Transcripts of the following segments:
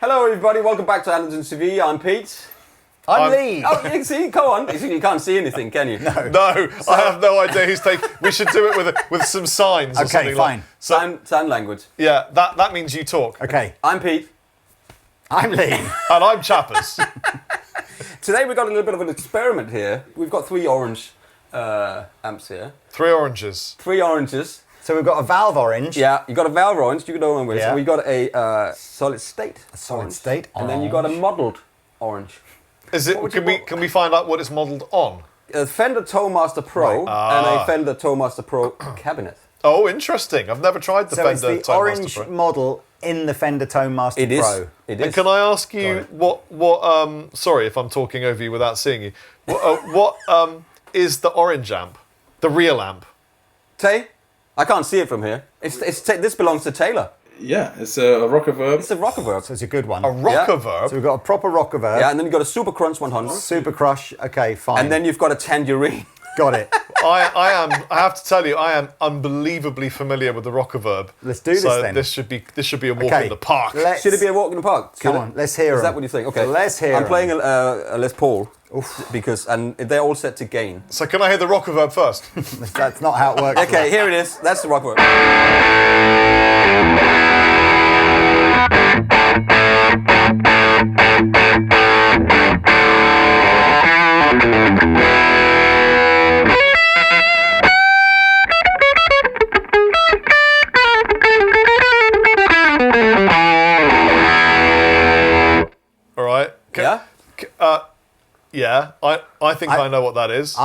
Hello everybody, welcome back to Andertons TV. I'm Pete. I'm Lee. Oh, you can see, go on. You can't see anything, can you? No, so, I have no idea who's taking. We should do it with some signs or something. Okay, fine. Sign language. Yeah, that means you talk. Okay. I'm Pete. I'm Lee. And I'm Chappers. Today we've got a little bit of an experiment here. We've got 3 orange amps here. 3 oranges. 3 oranges. So we've got a valve orange. Yeah, you got a valve orange, you can go on with. Yeah. We got a solid state. A solid orange. state And then you got a modelled orange. Is it? Can we find out what it's modelled on? A Fender Tollmaster Pro and a Fender Tollmaster Pro cabinet. Oh, interesting. I've never tried the Fender Tollmaster Pro. So it's the orange model in the Fender Tollmaster Pro. It is. And can I ask you what? Sorry if I'm talking over you without seeing you. What is the orange amp? The real amp? Tay? I can't see it from here. This belongs to Taylor. Yeah, it's a Rockerverb. It's a Rockerverb. So it's a good one. A Rockerverb? So we've got a proper Rockerverb. Yeah, and then you've got a Super Crunch 100. Super Crush. Okay, fine. And then you've got a Tangerine. Got it. I have to tell you, I am unbelievably familiar with the Rockerverb. Let's do this then. This should be a walk in the park. Should it be a walk in the park? Come on, let's hear it. Is that what you think? Okay. So let's hear I'm playing a Les Paul and they're all set to gain. So can I hear the Rockerverb first? That's not how it works. Okay, here it is. That's the Rockerverb. All right. Yeah? I think I know what that is.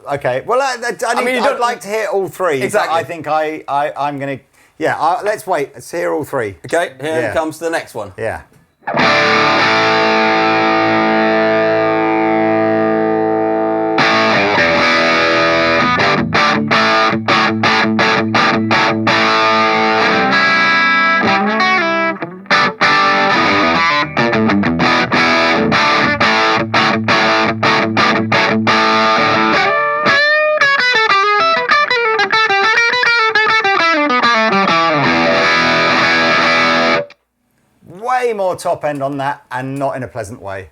Okay. Well, I'd like to hear all 3. Exactly. I think I'm going to... Yeah, let's wait. Let's hear all 3. Okay, here comes the next one. Yeah. Way more top end on that, and not in a pleasant way.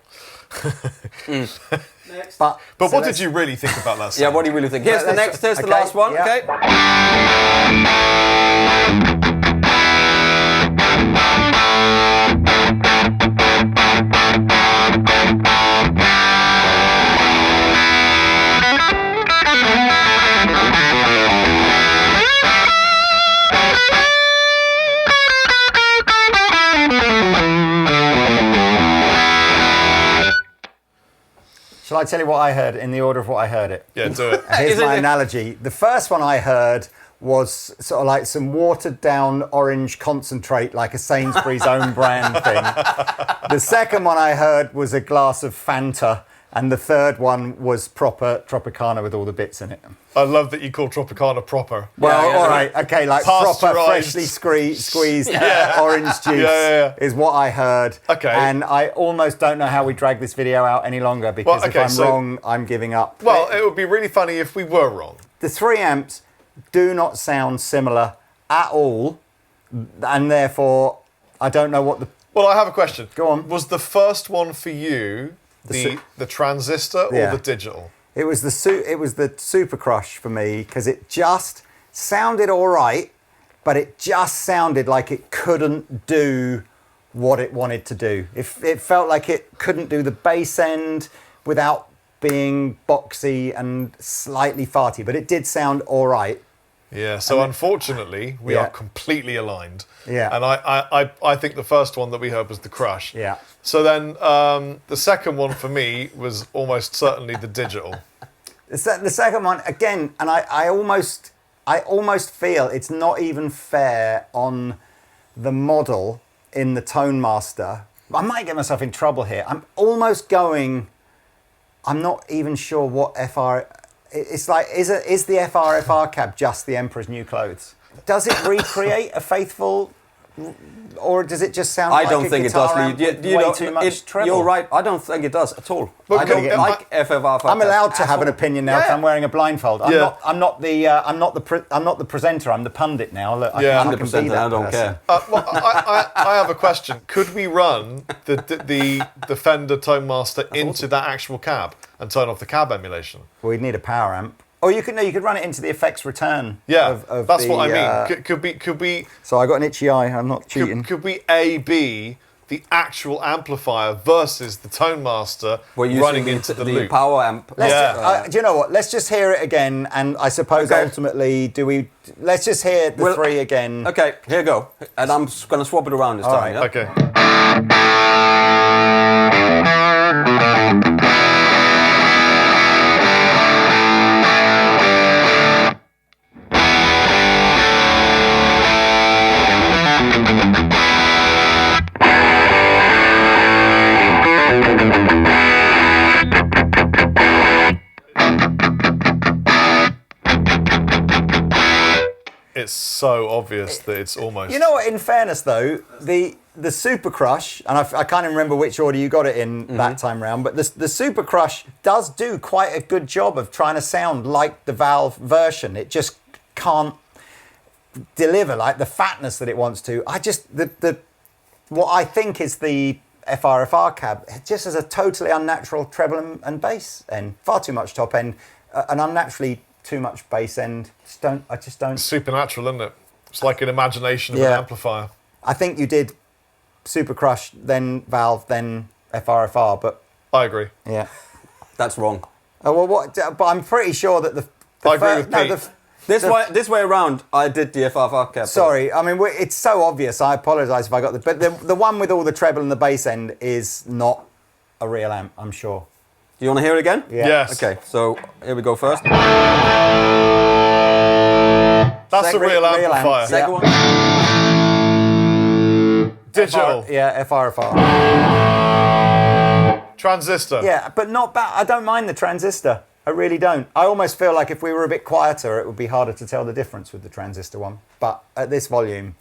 Next. But what did you really think about that song? Yeah, what do you really think? Here's the next. Here's the last one. Yeah. Okay. Shall I tell you what I heard in the order of what I heard it? Yeah, do it. Here's my analogy. The first one I heard was sort of like some watered down orange concentrate, like a Sainsbury's own brand thing. The second one I heard was a glass of Fanta. And the third one was proper Tropicana with all the bits in it. I love that you call Tropicana proper. Well, all right, okay, like proper Pasteurised. freshly squeezed orange juice is what I heard. Okay. And I almost don't know how we drag this video out any longer because if I'm wrong, I'm giving up. Well, it would be really funny if we were wrong. The 3 amps do not sound similar at all, and therefore I don't know what the... Well, I have a question. Go on. Was the first one for you the transistor or the digital? It was the Super Crush for me because it just sounded all right, but it just sounded like it couldn't do what it wanted to do. It felt like it couldn't do the bass end without being boxy and slightly farty, but it did sound all right. Yeah, so unfortunately, we are completely aligned. Yeah. And I think the first one that we heard was the Crush. Yeah. So then the second one for me was almost certainly the digital. The second one, again, and I almost feel it's not even fair on the model in the Tonemaster. I might get myself in trouble here. I'm not even sure what FR... It's like, is the FR cab just the Emperor's New Clothes? Does it recreate a faithful or does it just sound I like don't a think it guitar does. amp with way too much treble? You're right. I don't think it does at all. But I don't can- like FFR. I'm allowed to have an opinion now because Yeah. I'm wearing a blindfold. I'm not the presenter. I'm the pundit now. Look, Yeah. I I'm can the be presenter. that I don't person. care. Well, I have a question. Could we run the Fender Tone Master into that actual cab and turn off the cab emulation? Well, you'd need a power amp. Or you could run it into the effects return. Yeah, of that's the, what I mean. Could we So I got an itchy eye. I'm not cheating. could we A/B the actual amplifier versus the Tone Master We're using running into the loop? power amp. Let's Yeah. do you know what? Let's just hear it again, and I suppose Okay. ultimately, let's just hear the three again. Okay, here you go. And I'm going to swap it around this All time. right. Yeah? Okay. It's so obvious that it's almost. You know what? In fairness, though, the Super Crush, and I can't even remember which order you got it in that time round, but the Super Crush does do quite a good job of trying to sound like the Valve version. It just can't deliver like the fatness that it wants to. What I think is the FRFR cab, it just has a totally unnatural treble and bass end, far too much top end, an unnaturally too much bass end. I just don't. Supernatural, isn't it? It's like an imagination of an amplifier. I think you did Super Crush, then Valve, then FRFR, but I agree. yeah. That's wrong. Oh, well, what? But I'm pretty sure that the I agree with Pete. This way around, I did the FFR cap. Sorry, I mean it's so obvious. I apologise if I got but the one with all the treble and the bass end is not a real amp. I'm sure. Do you want to hear it again? Yeah. Yes. Okay, so here we go first. That's a real amp, amplifier. Second one. Digital. Yeah, FRFR. Transistor. Yeah, but not bad. I don't mind the transistor. I really don't. I almost feel like if we were a bit quieter, it would be harder to tell the difference with the transistor one. But at this volume,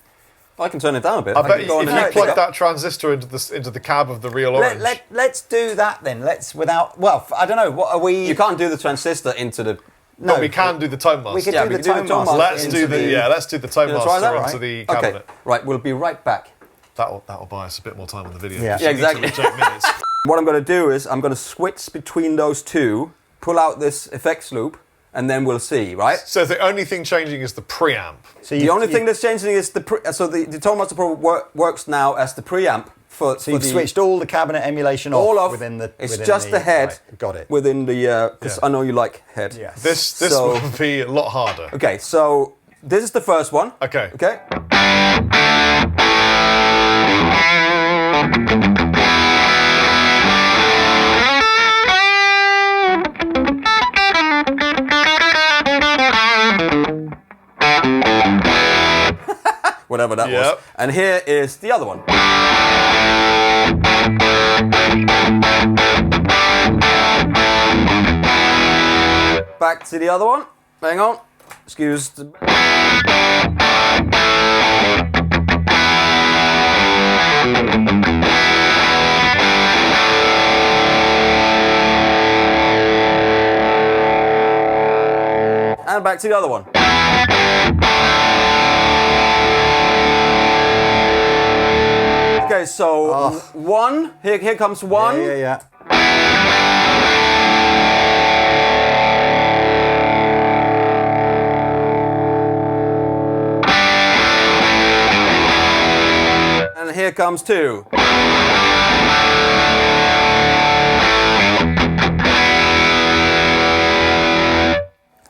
I can turn it down a bit. I bet can go if on you and plug pick that transistor into the cab of the real orange. let's do that then. Let's without. Well, I don't know. What are we? You can't do the transistor into the. No, but we can do the tone master. we could Yeah, do we the could do tone the tone master. master. Let's into do the the- let's do the tone You wanna master try that? into the cabinet. Okay, right. We'll be right back. That'll buy us a bit more time on the video. Yeah. Yeah, exactly. Need to reject minutes. What I'm going to do is I'm going to switch between those two, pull out this effects loop, and then we'll see. Right. So the only thing changing is the preamp. So The only thing that's changing is the the Tone Master Pro works now as the preamp for. So you've switched all the cabinet emulation off all of within the. It's within just the head. Right, got it. Within the because Yeah. I know you like head. Yes. This So- will be a lot harder. Okay, so this is the first one. Okay. Okay. Whatever that was. Yep. And here is the other one. Back to the other one. Hang on. Excuse the... And back to the other one. Okay, so one. Here comes one. Yeah. And here comes two.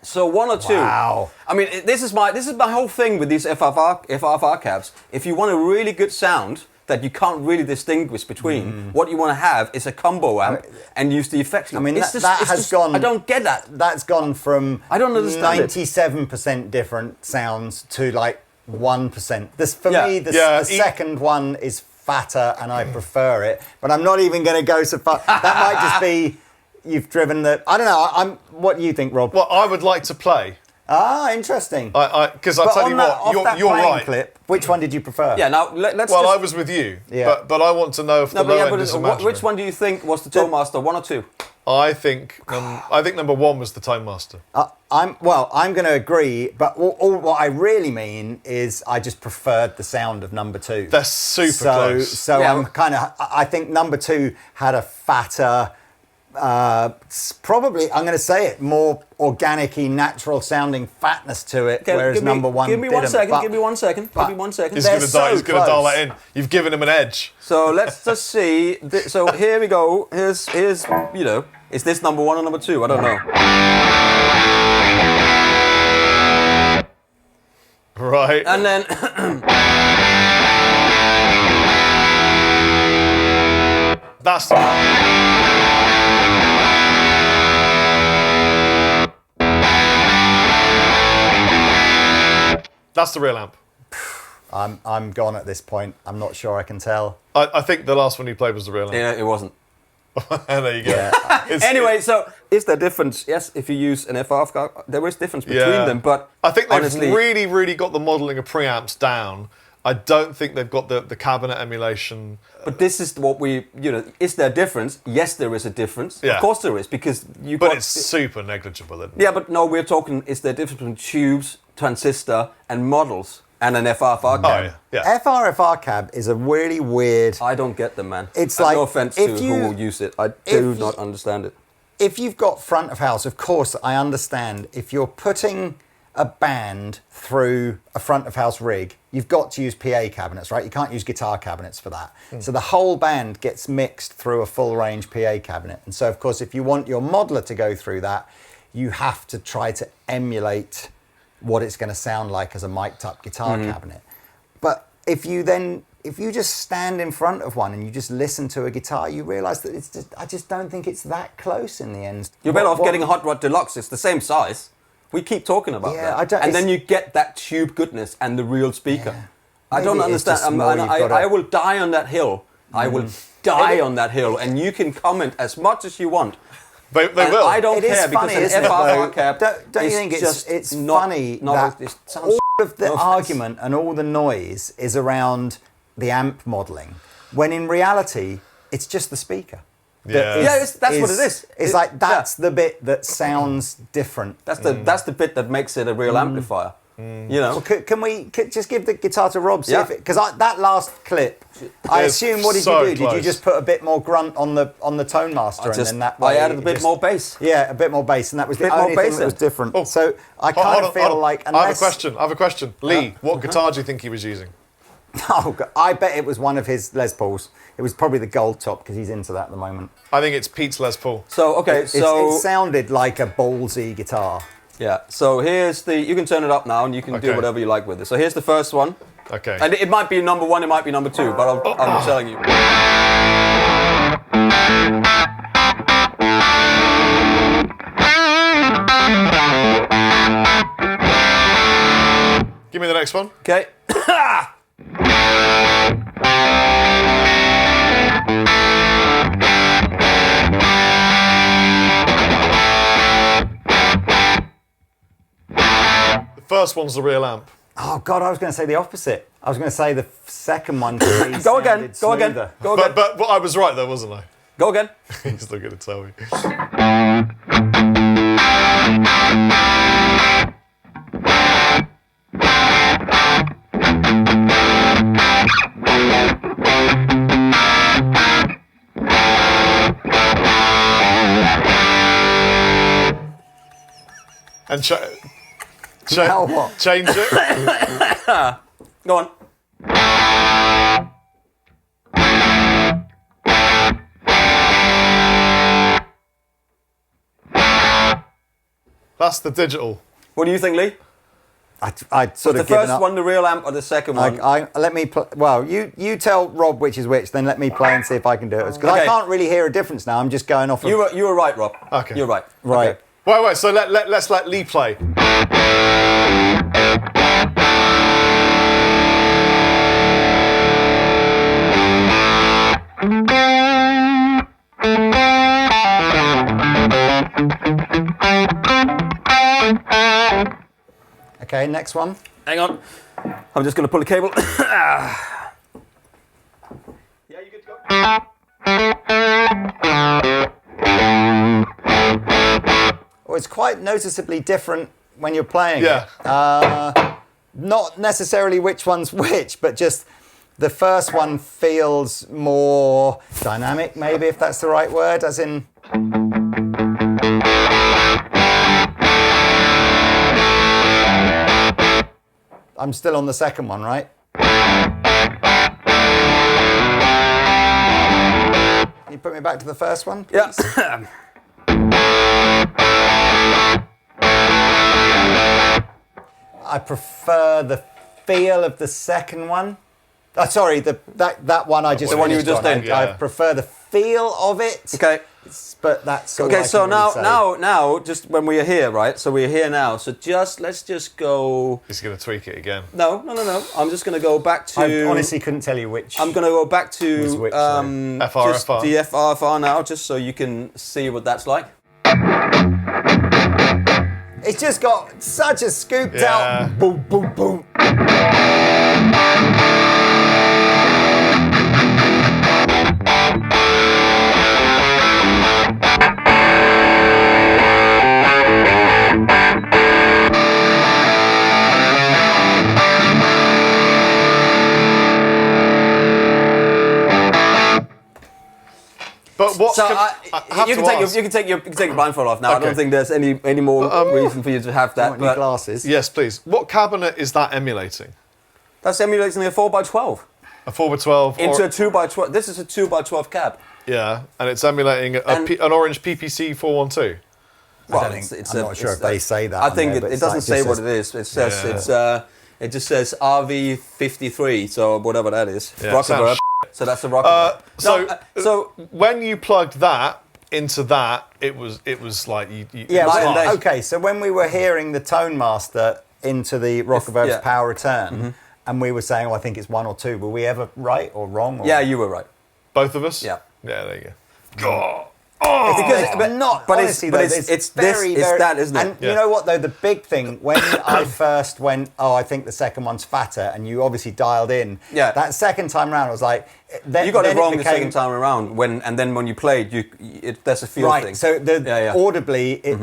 So one or two. Wow. I mean, this is my whole thing with these FFR cabs. If you want a really good sound that you can't really distinguish between, what you want to have is a combo amp and use the effects. I mean, It's that it's has gone. I don't get that. That's gone from I don't understand it. 97% different sounds to like 1%. This for Yeah. me, the Yeah, second one is fatter, and I prefer it. But I'm not even going to go so far. That might just be you've driven the. I don't know. What do you think, Rob? Well, I would like to play Ah, interesting. Because I But tell on you that, what, off that you're playing right. clip, which one did you prefer? Yeah, now let's Well, just... I was with you, Yeah. but I want to know if the low end is imaginary. which one do you think was the Tone Master, 1 or 2? I think number 1 was the Tone Master. I'm going to agree, but all what I really mean is I just preferred the sound of number 2. They're super close. So Yeah. I'm I think number 2 had a fatter, probably, I'm going to say it, more organic-y, natural sounding fatness to it, Okay, whereas number 1 Give me 1 didn't. second, But- give me 1 second, but- give me 1 second. He's They're going to so He's going to dial close. that in. You've given him an edge. So let's just see. So here we go. Here's is this number 1 or number 2? I don't know. Right. And then That's the That's the real amp. I'm gone at this point. I'm not sure I can tell. I think the last one you played was the real amp. yeah, it wasn't. There you go. It's- Anyway, so is there difference? Yes, if you use an FR card, there is difference between Yeah. them. But I think they've honestly, really, really got the modelling of preamps down. I don't think they've got the cabinet emulation. But this is what is there a difference? Yes, there is a difference. Yeah. Of course there is, because you But got... it's super negligible. Isn't it? Yeah, but no, we're talking, is there a difference between tubes, transistor, and models, and an FR cab? Oh, yeah. FR cab is a really weird... I don't get them, man. It's And like, no offense if to you- who will use it. I if do you- not understand it. If you've got front of house, of course, I understand. If you're putting a band through a front of house rig, you've got to use PA cabinets, right? You can't use guitar cabinets for that. So the whole band gets mixed through a full range PA cabinet. And so, of course, if you want your modeler to go through that, you have to try to emulate what it's going to sound like as a mic'd up guitar cabinet. But if you just stand in front of one and you just listen to a guitar, you realise that I just don't think it's that close in the end. You're better off getting a Hot Rod Deluxe. It's the same size. We keep talking about Yeah, that. And then you get that tube goodness and the real speaker. Yeah. I don't Maybe it's just understand. more you've gotta- I will die on that hill. I will die on that hill. And you can comment as much as you want. They And will. I don't It is care, because funny, an isn't it, FR though? cab Don't you is think just it's not, funny not, that it sounds all of the no offense. argument and all the noise is around the amp modelling, when in reality it's just the speaker. Yeah. Yeah, that's what it is. It's like that's the bit that sounds different. That's the bit that makes it a real amplifier. You know. Well, can we just give the guitar to Rob? Yeah. Because that last clip, I It's assume, what did so you do? Did you close. just put a bit more grunt on the Tone Master, and then that I way added a it bit just- more bass. Yeah, a bit more bass, and that was the Bit more only thing bass that was then. different. Oh. So I kind Hold of on, feel hold on. like I have a unless question. Lee, what guitar do you think he was using? oh, God, I bet it was one of his Les Pauls. It was probably the gold top because he's into that at the moment. I think it's Pete's Les Paul. So okay, It sounded like a ballsy guitar. yeah. So here's the. You can turn it up now, and you can do Okay. whatever you like with it. So here's the first one. Okay. And it might be number 1, it might be number 2, but I'm telling you. Give me the next one. Okay. The first one's the real amp. Oh God, I was going to say the opposite. I was going to say the second one. Go again. Go again. Go again. But I was right though, wasn't I? Go again. He's still going to tell me. And Now what? change it. Go on. That's the digital. What do you think, Lee? I'd sort The of given first up. one, the real amp, or the second one? Let me well, you tell Rob which is which, then let me play and see if I can do it. Because I Okay. can't really hear a difference now. I'm just going off of... You were right, Rob. Okay. You're right. Right. Okay. Wait. So let's let Lee play. Okay, next one. Hang on. I'm just going to pull the cable. Yeah, you good to go? Oh, it's quite noticeably different when you're playing Yeah. it. Not necessarily which one's which, but just the first one feels more dynamic, maybe, if that's the right word, as in... I'm still on the second one, right? Can you put me back to the first one, please? Yeah. I prefer the feel of the second one. Oh, sorry, that one I just... The one you were finished just on. in. I Yeah. prefer the feel of it. Okay. But that's all I Okay, can so really say. now, just when we are here, right? So we're here now. So let's just go. He's going to tweak it again. No. I'm just going to go back to. I honestly couldn't tell you which. I'm going to go back Was to which, just FR. the FR now, just so you can see what that's like. It's just got such a scooped Yeah. out boom, boom, boom. But what? So have you to can take ask. you can take your blindfold off now. I Okay. don't think there's any more reason for you to have that. Want your But glasses? Yes, please. What cabinet is that emulating? that's emulating a 4x12 A 4x12 into or, a 2x12. This is a 2x12 cab. yeah, and it's emulating an orange PPC 412. Well, I'm not sure if they say that I on think there, but it doesn't just say what says- it is. It says Yeah. it just says RV53, so whatever that is. Yeah, Rock sounds reverb. So that's a rock reverb. So when you plugged that into that, it was like you Yeah, Night and well, day. okay, so when we were hearing the Tone Master into the Rockaverve's yeah. Power Return, and we were saying, oh, I think it's 1 or 2, were we ever right or wrong? Or... Yeah, you were right. both of us. Yeah. Yeah, there you go. Because but- not but it's- honestly, but though, it's it's this, very, it's very, that, isn't it? And Yeah. you know what though, the big thing when I first went, oh, I think the second one's fatter, and you obviously dialed in. Yeah. That second time round, I was like, then, You got then it wrong became, the second time around, and then when you played, there's a feel Right. thing. So the Yeah. audibly it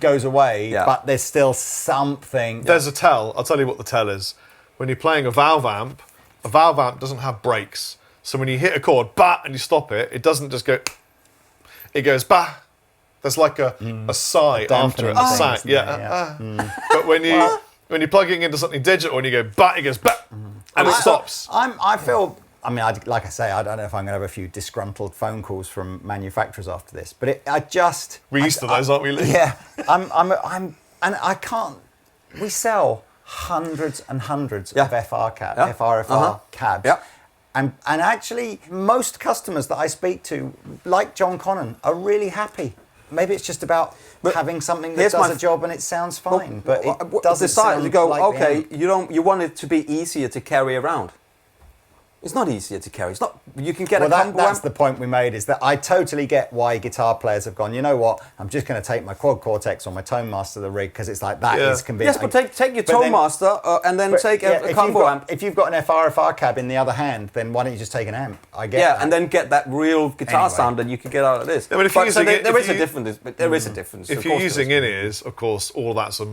goes away, Yeah. but there's still something. There's a tell. I'll tell you what the tell is. When you're playing a valve amp doesn't have brakes. So when you hit a chord, bah, and you stop it, it doesn't just go. It goes bah. There's like a sigh after it, dampening a thing, sigh. isn't Yeah. there? But when you're plugging into something digital and you go bah, it goes bah, and it stops. I feel. I mean, like I say, I don't know if I'm going to have a few disgruntled phone calls from manufacturers after this, but We're used to those, aren't we, Lee? Yeah, and I can't. We sell hundreds and hundreds of FRFR cabs. Yeah. And actually, most customers that I speak to, like John Connon, are really happy. Maybe it's just about having something that here's does my- a job and it sounds fine, but it Well, doesn't decide sound to go. like the Okay, amp. you want it to be easier to carry around. It's not easier to carry. It's not. You can get Well, a combo that's amp. the point we made, is that I totally get why guitar players have gone, you know what, I'm just going to take my Quad Cortex or my Tone Master the rig, because it's like, that is Yeah. convenient. Yes, but take your But Tone then- Master and then but take yeah, a combo amp. If you've got an FRFR cab in the other hand, then why don't you just take an amp? I get Yeah, that. and then get that real guitar Anyway. sound that you can get out of this. I mean, if you're so using there, it- there if is a you- difference. But there is a difference. If of you're course using there in-ears, of course, all that's a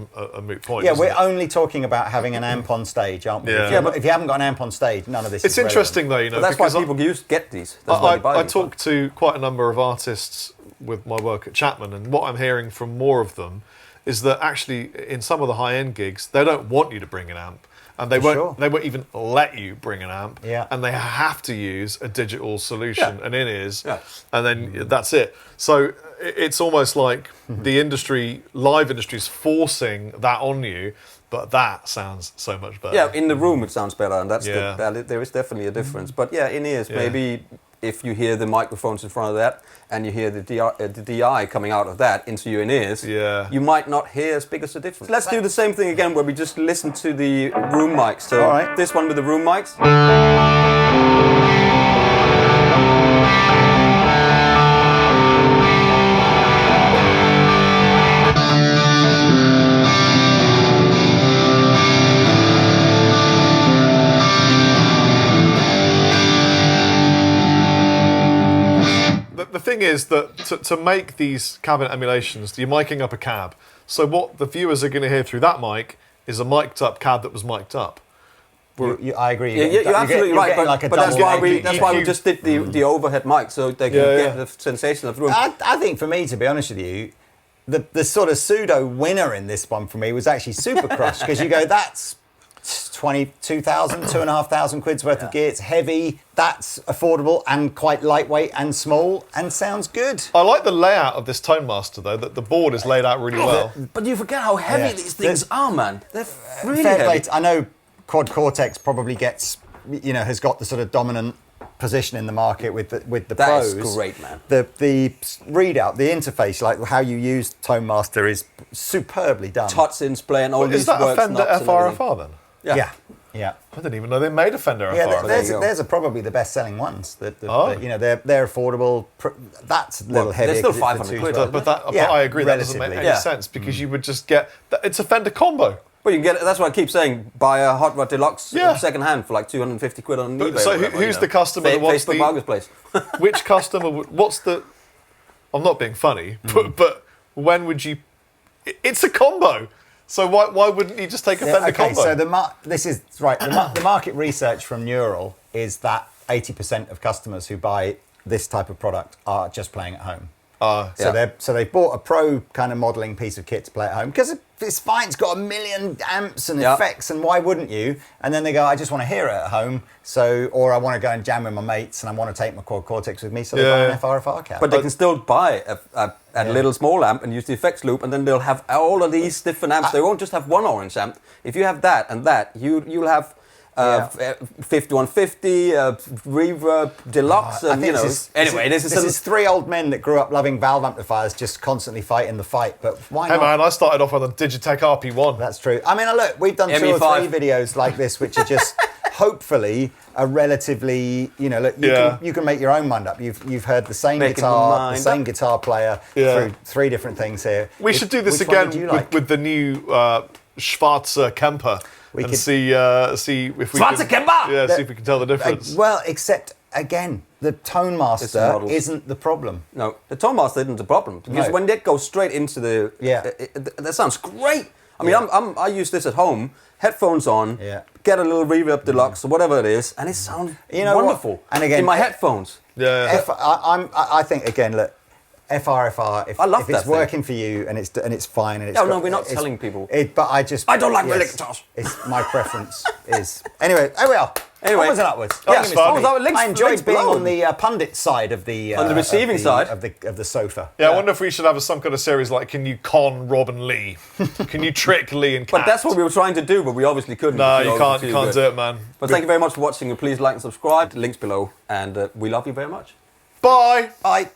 moot point. Yeah, isn't we're it? only talking about having an amp on stage, aren't we? Yeah. If, Yeah, but if you haven't got an amp on stage, none of this It's is relevant. interesting though, is. But that's why because people get these. That's why they buy I these. talk to quite a number of artists with my work at Chapman, and what I'm hearing from more of them is that actually in some of the high-end gigs, they don't want you to bring an amp, and they Sure. won't even let you bring an amp, Yeah. and they have to use a digital solution, Yeah. an in-ears, Yeah. and then that's it. So it's almost like the industry, live industry, is forcing that on you. But that sounds so much better. Yeah, in the room it sounds better, and that's Yeah. there is definitely a difference. But yeah, in ears, maybe if you hear the microphones in front of that and you hear the DI coming out of that into your in-ears, Yeah. you might not hear as big as a difference. Let's do the same thing again where we just listen to the room mics. So All right. this one with the room mics. thing is that to make these cabinet emulations, you're miking up a cab. So what the viewers are going to hear through that mic is a mic'd up cab that was mic'd up. I agree. You're absolutely right, but that's why we just did the overhead mic, so they can get the sensation of the room. I think for me, to be honest with you, the sort of pseudo winner in this one for me was actually Super Crush, because you go, that's 22,000, 2,500 quid's worth of gear. It's heavy. That's affordable and quite lightweight and small and sounds good. I like the layout of this Tone Master though. That the board is laid out really well. But you forget how heavy these things are, man. They're really Fair heavy. play. I know Quad Cortex probably gets, has got the sort of dominant position in the market with the pros. That is great, man. The readout, the interface, like how you use Tone Master, is superbly done. Touch-ins playing all these Is that a works Fender knobs and everything. FRFR then? Yeah. I didn't even know they made a Fender Yeah, FRFR. there's probably the best-selling ones. They're affordable. That's a little heavy. They're still 'cause it's the 500 quid, two- But I agree that doesn't make relatively. any sense because you would just get it's a Fender combo. Well, you can get. That's what I keep saying. Buy a Hot Rod Deluxe second hand for like 250 quid on eBay. So or whatever, who's the customer that wants Facebook Marketplace? Which customer? What's the? I'm not being funny, but when would you? It's a combo. So why wouldn't you just take a Fender combo? So this is right. The market research from Neural is that 80% of customers who buy this type of product are just playing at home. So they bought a pro kind of modelling piece of kit to play at home because it's fine. It's got 1 million amps and effects, and why wouldn't you? And then they go, I just want to hear it at home. Or I want to go and jam with my mates, and I want to take my Quad Cortex with me. So they buy an FRFR cab. But they can still buy a little small amp and use the effects loop, and then they'll have all of these different amps. They won't just have one orange amp. If you have that and that, you'll have 5150, Reverb Deluxe, and this is three old men that grew up loving valve amplifiers, just constantly fighting the fight. But why not? Hey man, I started off on a Digitech RP1. That's true. I mean, look, we've done 2 or 3 videos like this, which are just hopefully a relatively, you can make your own mind up. You've heard the same guitar player through 3 different things here. We should do this again with the new Schwarzer Kemper. We could see if we Schwarzer Kemper! See if we can tell the difference. Except again, the Tone Master isn't the problem. No, the Tone Master isn't the problem because when that goes straight into the, that sounds great. I mean, I use this at home, headphones on, get a little Reverb Deluxe or whatever it is, and it sounds wonderful. What? And again, in my headphones. I think again, look, FRFR. If it's working for you and it's fine and it's we're not telling people. But I don't like relic guitars. It's my preference is anyway. There we are. Onwards and upwards. Yes, I enjoyed being on the pundit side of the on the receiving side of the sofa. Yeah, I wonder if we should have some kind of series like, can you con Rob and Lee? Can you trick Lee and Kat? But that's what we were trying to do, but we obviously couldn't. No, you can't do it, man. But thank you very much for watching. Please like and subscribe. Links below, and we love you very much. Bye. Bye.